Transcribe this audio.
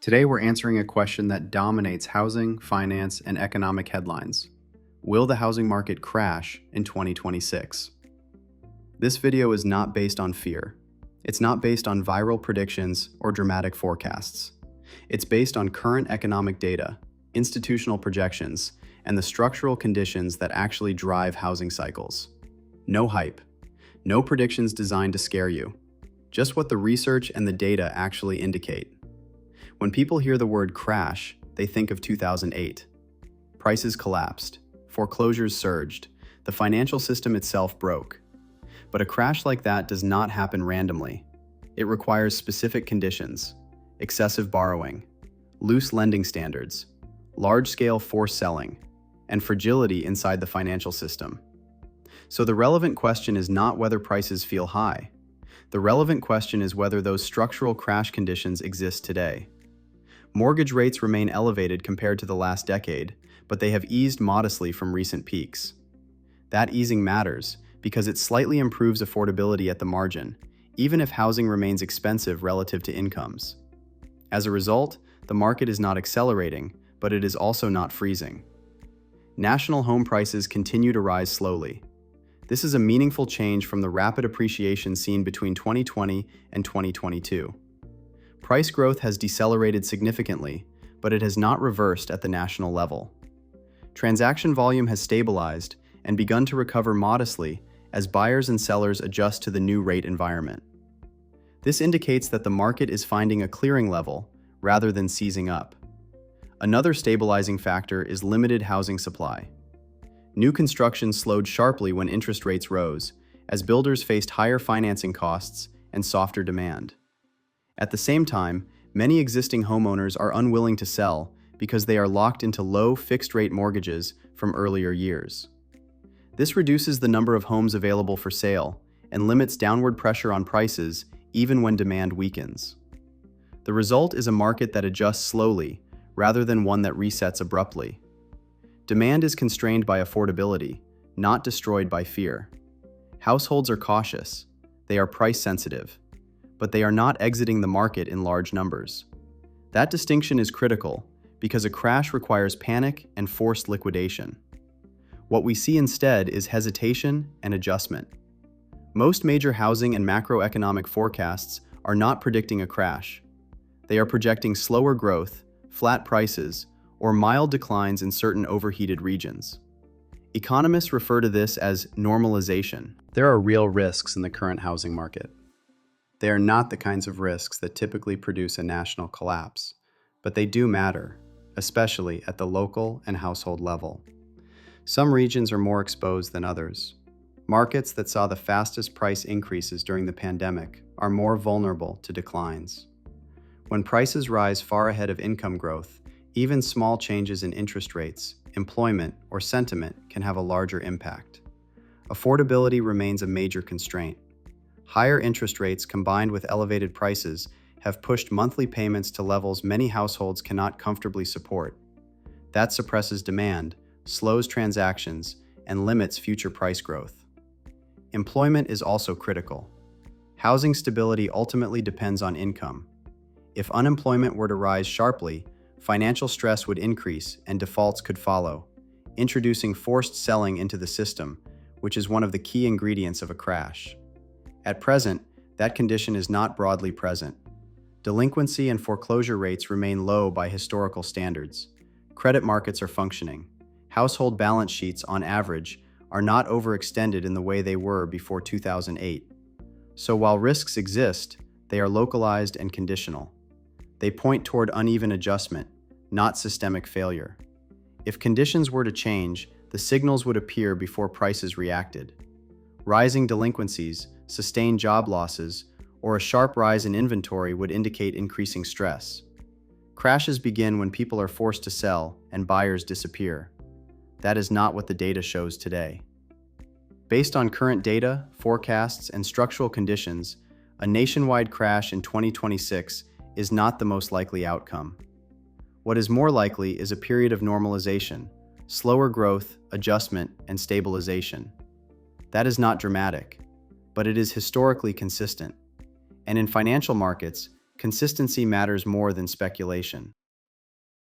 Today, we're answering a question that dominates housing, finance, and economic headlines. Will the housing market crash in 2026? This video is not based on fear. It's not based on viral predictions or dramatic forecasts. It's based on current economic data, institutional projections, and the structural conditions that actually drive housing cycles. No hype. No predictions designed to scare you. Just what the research and the data actually indicate. When people hear the word crash, they think of 2008. Prices collapsed, foreclosures surged, the financial system itself broke. But a crash like that does not happen randomly. It requires specific conditions: excessive borrowing, loose lending standards, large-scale forced selling, and fragility inside the financial system. So the relevant question is not whether prices feel high. The relevant question is whether those structural crash conditions exist today. Mortgage rates remain elevated compared to the last decade, but they have eased modestly from recent peaks. That easing matters because it slightly improves affordability at the margin, even if housing remains expensive relative to incomes. As a result, the market is not accelerating, but it is also not freezing. National home prices continue to rise slowly. This is a meaningful change from the rapid appreciation seen between 2020 and 2022. Price growth has decelerated significantly, but it has not reversed at the national level. Transaction volume has stabilized and begun to recover modestly as buyers and sellers adjust to the new rate environment. This indicates that the market is finding a clearing level rather than seizing up. Another stabilizing factor is limited housing supply. New construction slowed sharply when interest rates rose, as builders faced higher financing costs and softer demand. At the same time, many existing homeowners are unwilling to sell because they are locked into low fixed-rate mortgages from earlier years. This reduces the number of homes available for sale and limits downward pressure on prices even when demand weakens. The result is a market that adjusts slowly rather than one that resets abruptly. Demand is constrained by affordability, not destroyed by fear. Households are cautious. They are price-sensitive, but they are not exiting the market in large numbers. That distinction is critical because a crash requires panic and forced liquidation. What we see instead is hesitation and adjustment. Most major housing and macroeconomic forecasts are not predicting a crash. They are projecting slower growth, flat prices, or mild declines in certain overheated regions. Economists refer to this as normalization. There are real risks in the current housing market. They are not the kinds of risks that typically produce a national collapse, but they do matter, especially at the local and household level. Some regions are more exposed than others. Markets that saw the fastest price increases during the pandemic are more vulnerable to declines. When prices rise far ahead of income growth, even small changes in interest rates, employment, or sentiment can have a larger impact. Affordability remains a major constraint. Higher interest rates combined with elevated prices have pushed monthly payments to levels many households cannot comfortably support. That suppresses demand, slows transactions, and limits future price growth. Employment is also critical. Housing stability ultimately depends on income. If unemployment were to rise sharply, financial stress would increase and defaults could follow, introducing forced selling into the system, which is one of the key ingredients of a crash. At present, that condition is not broadly present. Delinquency and foreclosure rates remain low by historical standards. Credit markets are functioning. Household balance sheets, on average, are not overextended in the way they were before 2008. So while risks exist, they are localized and conditional. They point toward uneven adjustment, not systemic failure. If conditions were to change, the signals would appear before prices reacted. Rising delinquencies, sustained job losses, or a sharp rise in inventory would indicate increasing stress. Crashes begin when people are forced to sell and buyers disappear. That is not what the data shows today. Based on current data, forecasts, and structural conditions, a nationwide crash in 2026 is not the most likely outcome. What is more likely is a period of normalization, slower growth, adjustment, and stabilization. That is not dramatic, but it is historically consistent. And in financial markets, Consistency matters more than speculation.